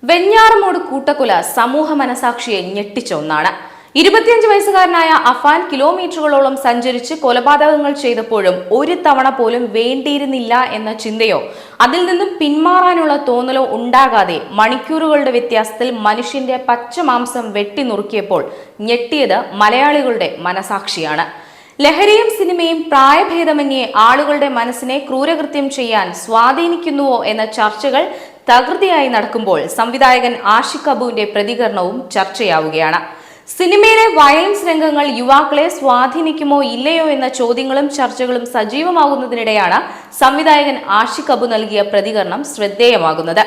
വെഞ്ഞാറമൂട് കൂട്ടക്കൊല സമൂഹ മനസാക്ഷിയെ ഞെട്ടിച്ച ഒന്നാണ്. 25 വയസ്സുകാരനായ അഫാൻ കിലോമീറ്ററുകളോളം സഞ്ചരിച്ച് കൊലപാതകങ്ങൾ ചെയ്തപ്പോഴും ഒരു തവണ പോലും വേണ്ടിയിരുന്നില്ല എന്ന ചിന്തയോ അതിൽ നിന്നും പിന്മാറാനുള്ള തോന്നലോ ഉണ്ടാകാതെ മണിക്കൂറുകളുടെ വ്യത്യാസത്തിൽ മനുഷ്യന്റെ പച്ചമാംസം വെട്ടിനുറുക്കിയപ്പോൾ ഞെട്ടിയത് മലയാളികളുടെ മനസാക്ഷിയാണ്. ലഹരിയും സിനിമയും പ്രായഭേദമന്യേ ആളുകളുടെ മനസ്സിനെ ക്രൂരകൃത്യം ചെയ്യാൻ സ്വാധീനിക്കുന്നുവോ എന്ന ചർച്ചകൾ തകൃതിയായി നടക്കുമ്പോൾ സംവിധായകൻ ആഷിഖ് അബുവിന്റെ പ്രതികരണവും ചർച്ചയാവുകയാണ്. സിനിമയിലെ വയലൻസ് രംഗങ്ങൾ യുവാക്കളെ സ്വാധീനിക്കുമോ ഇല്ലയോ എന്ന ചോദ്യങ്ങളും ചർച്ചകളും സജീവമാകുന്നതിനിടെയാണ് സംവിധായകൻ ആഷിഖ് അബു നൽകിയ പ്രതികരണം ശ്രദ്ധേയമാകുന്നത്.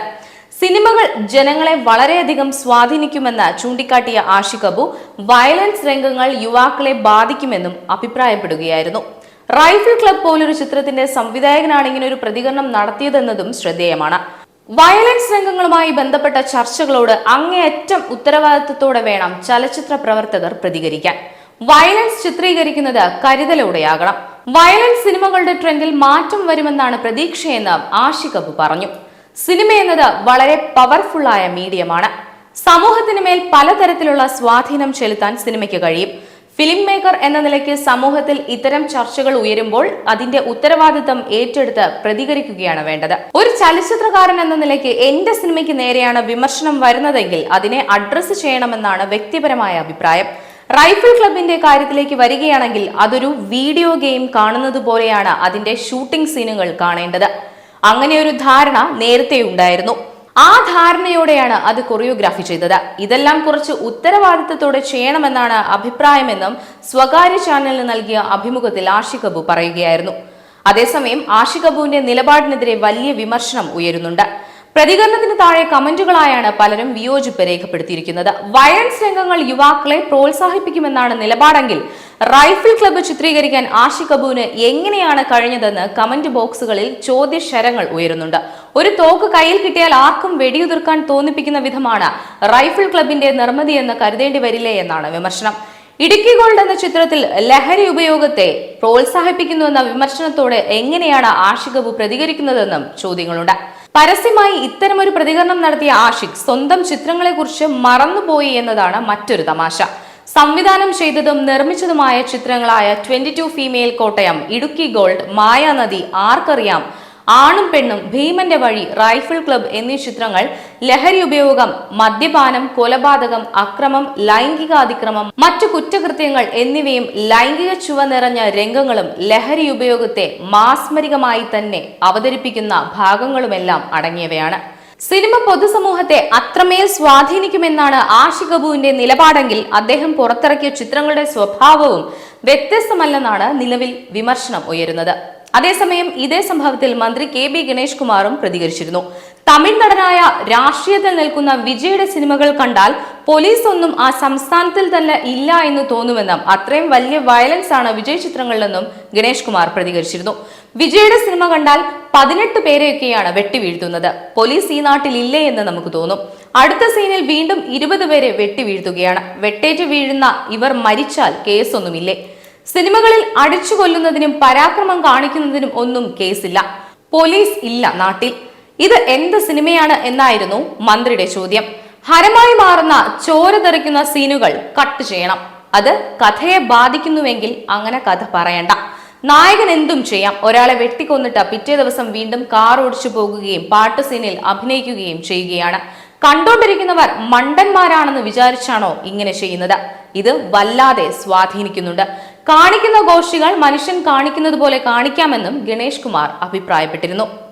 സിനിമകൾ ജനങ്ങളെ വളരെയധികം സ്വാധീനിക്കുമെന്ന് ചൂണ്ടിക്കാട്ടിയ ആഷിഖ് അബു വയലൻസ് രംഗങ്ങൾ യുവാക്കളെ ബാധിക്കുമെന്നും അഭിപ്രായപ്പെടുകയായിരുന്നു. റൈഫിൾ ക്ലബ് പോലൊരു ചിത്രത്തിന്റെ സംവിധായകനാണ് ഇങ്ങനെ ഒരു പ്രതികരണം നടത്തിയതെന്നതും ശ്രദ്ധേയമാണ്. വയലൻസ് രംഗങ്ങളുമായി ബന്ധപ്പെട്ട ചർച്ചകളോട് അങ്ങേയറ്റം ഉത്തരവാദിത്വത്തോടെ വേണം ചലച്ചിത്ര പ്രവർത്തകർ പ്രതികരിക്കാൻ. വയലൻസ് ചിത്രീകരിക്കുന്നത് കരുതലോടെയാകണം. വയലൻസ് സിനിമകളുടെ ട്രെൻഡിൽ മാറ്റം വരുമെന്നാണ് പ്രതീക്ഷയെന്ന് ആഷിഖ് അബു പറഞ്ഞു. സിനിമ എന്നത് വളരെ പവർഫുള്ളായ മീഡിയമാണ്. സമൂഹത്തിന് മേൽ പലതരത്തിലുള്ള സ്വാധീനം ചെലുത്താൻ സിനിമയ്ക്ക് കഴിയും. ഫിലിം മേക്കർ എന്ന നിലയ്ക്ക് സമൂഹത്തിൽ ഇത്തരം ചർച്ചകൾ ഉയരുമ്പോൾ അതിന്റെ ഉത്തരവാദിത്തം ഏറ്റെടുത്ത് പ്രതികരിക്കുകയാണ് വേണ്ടത്. ഒരു ചലച്ചിത്രകാരൻ എന്ന നിലയ്ക്ക് എന്റെ സിനിമയ്ക്ക് നേരെയാണ് വിമർശനം വരുന്നതെങ്കിൽ അതിനെ അഡ്രസ്സ് ചെയ്യണമെന്നാണ് വ്യക്തിപരമായ അഭിപ്രായം. റൈഫിൾ ക്ലബിന്റെ കാര്യത്തിലേക്ക് വരികയാണെങ്കിൽ അതൊരു വീഡിയോ ഗെയിം കാണുന്നത് പോലെയാണ് അതിന്റെ ഷൂട്ടിംഗ് സീനുകൾ കാണേണ്ടത്. അങ്ങനെ ഒരു ധാരണ നേരത്തെ ഉണ്ടായിരുന്നു. ആ ധാരണയോടെയാണ് അത് കൊറിയോഗ്രാഫി ചെയ്തത്. ഇതെല്ലാം കുറച്ച് ഉത്തരവാദിത്തത്തോടെ ചെയ്യണമെന്നാണ് അഭിപ്രായമെന്നും സ്വകാര്യ ചാനലിന് നൽകിയ അഭിമുഖത്തിൽ ആഷിഖ് അബു പറയുകയായിരുന്നു. അതേസമയം ആഷിഖ് അബുവിന്റെ നിലപാടിനെതിരെ വലിയ വിമർശനം ഉയരുന്നുണ്ട്. പ്രതികരണത്തിന് താഴെ കമന്റുകളായാണ് പലരും വിയോജിപ്പ് രേഖപ്പെടുത്തിയിരിക്കുന്നത്. വയലൻസ് രംഗങ്ങൾ യുവാക്കളെ പ്രോത്സാഹിപ്പിക്കുമെന്നാണ് നിലപാടെങ്കിൽ റൈഫിൾ ക്ലബ്ബ് ചിത്രീകരിക്കാൻ ആഷിഖ് അബുവിന് എങ്ങനെയാണ് കഴിഞ്ഞതെന്ന് കമന്റ് ബോക്സുകളിൽ ചോദ്യശരങ്ങൾ ഉയരുന്നുണ്ട്. ഒരു തോക്ക് കയ്യിൽ കിട്ടിയാൽ ആർക്കും വെടിയുതിർക്കാൻ തോന്നിപ്പിക്കുന്ന വിധമാണ് റൈഫിൾ ക്ലബിന്റെ നിർമ്മിതി എന്ന് കരുതേണ്ടി വരില്ലേ എന്നാണ് വിമർശനം. ഇടുക്കി ഗോൾഡ് എന്ന ചിത്രത്തിൽ ലഹരി ഉപയോഗത്തെ പ്രോത്സാഹിപ്പിക്കുന്നുവെന്ന വിമർശനത്തോട് എങ്ങനെയാണ് ആഷിഖ് അബു പ്രതികരിക്കുന്നതെന്നും ചോദ്യങ്ങളുണ്ട്. പരസ്യമായി ഇത്തരമൊരു പ്രതികരണം നടത്തിയ ആഷിഖ് സ്വന്തം ചിത്രങ്ങളെക്കുറിച്ച് മറന്നുപോയി എന്നതാണ് മറ്റൊരു തമാശ. സംവിധാനം ചെയ്തതും നിർമ്മിച്ചതുമായ ചിത്രങ്ങളായ 22 ഫീമെയിൽ കോട്ടയം, ഇടുക്കി ഗോൾഡ്, മായാനദി, ആർക്കറിയാം, ആണും പെണ്ണും, ഭീമന്റെ വഴി, റൈഫിൾ ക്ലബ് എന്നീ ചിത്രങ്ങൾ ലഹരി ഉപയോഗം, മദ്യപാനം, കൊലപാതകം, അക്രമം, ലൈംഗിക അതിക്രമം, മറ്റു കുറ്റകൃത്യങ്ങൾ എന്നിവയും ലൈംഗിക ചുവ നിറഞ്ഞ രംഗങ്ങളും ലഹരി ഉപയോഗത്തെ മാസ്മരികമായി തന്നെ അവതരിപ്പിക്കുന്ന ഭാഗങ്ങളുമെല്ലാം അടങ്ങിയവയാണ്. സിനിമ പൊതുസമൂഹത്തെ അത്രമേൽ സ്വാധീനിക്കുമെന്നാണ് ആഷിഖ് അബുവിന്റെ നിലപാടെങ്കിൽ അദ്ദേഹം പുറത്തിറക്കിയ ചിത്രങ്ങളുടെ സ്വഭാവവും വ്യത്യസ്തമല്ലെന്നാണ് നിലവിൽ വിമർശനം ഉയരുന്നത്. അതേസമയം ഇതേ സംഭവത്തിൽ മന്ത്രി KB ഗണേഷ് കുമാറും പ്രതികരിച്ചിരുന്നു. തമിഴ് നടനായ രാഷ്ട്രീയത്തിൽ നിൽക്കുന്ന വിജയുടെ സിനിമകൾ കണ്ടാൽ പോലീസ് ഒന്നും ആ സംസ്ഥാനത്തിൽ തന്നെ ഇല്ല എന്ന് തോന്നുമെന്നും അത്രയും വലിയ വയലൻസ് ആണ് വിജയ് ചിത്രങ്ങളിലെന്നും ഗണേഷ് കുമാർ പ്രതികരിച്ചിരുന്നു. വിജയുടെ സിനിമ കണ്ടാൽ 18 പേരെയൊക്കെയാണ് വെട്ടിവീഴ്ത്തുന്നത്. പോലീസ് ഈ നാട്ടിൽ ഇല്ലേ എന്ന് നമുക്ക് തോന്നും. അടുത്ത സീനിൽ വീണ്ടും 20 പേരെ വെട്ടിവീഴ്ത്തുകയാണ്. വെട്ടേറ്റ് വീഴുന്ന ഇവർ മരിച്ചാൽ കേസൊന്നുമില്ലേ? സിനിമകളിൽ അടിച്ചു കൊല്ലുന്നതിനും പരാക്രമം കാണിക്കുന്നതിനും ഒന്നും കേസില്ല. പോലീസ് ഇല്ല നാട്ടിൽ. ഇത് എന്ത് സിനിമയാണ് എന്നായിരുന്നു മന്ത്രിയുടെ ചോദ്യം. ഹരമായി മാറുന്ന ചോര തെറിക്കുന്ന സീനുകൾ കട്ട് ചെയ്യണം. അത് കഥയെ ബാധിക്കുന്നുവെങ്കിൽ അങ്ങനെ കഥ പറയണ്ട. നായകൻ എന്തും ചെയ്യാം. ഒരാളെ വെട്ടിക്കൊന്നിട്ട് പിറ്റേ ദിവസം വീണ്ടും കാർ ഓടിച്ചു പോകുകയും പാട്ട് സീനിൽ അഭിനയിക്കുകയും ചെയ്യുകയാണ്. കണ്ടോണ്ടിരിക്കുന്നവർ മണ്ടന്മാരാണെന്ന് വിചാരിച്ചാണോ ഇങ്ങനെ ചെയ്യുന്നത്? ഇത് വല്ലാതെ സ്വാധീനിക്കുന്നുണ്ട്. കാണിക്കുന്ന ഗോഷ്ഠികൾ മനുഷ്യൻ കാണിക്കുന്നത് പോലെ കാണിക്കാമെന്നും ഗണേഷ് കുമാർ അഭിപ്രായപ്പെട്ടിരുന്നു.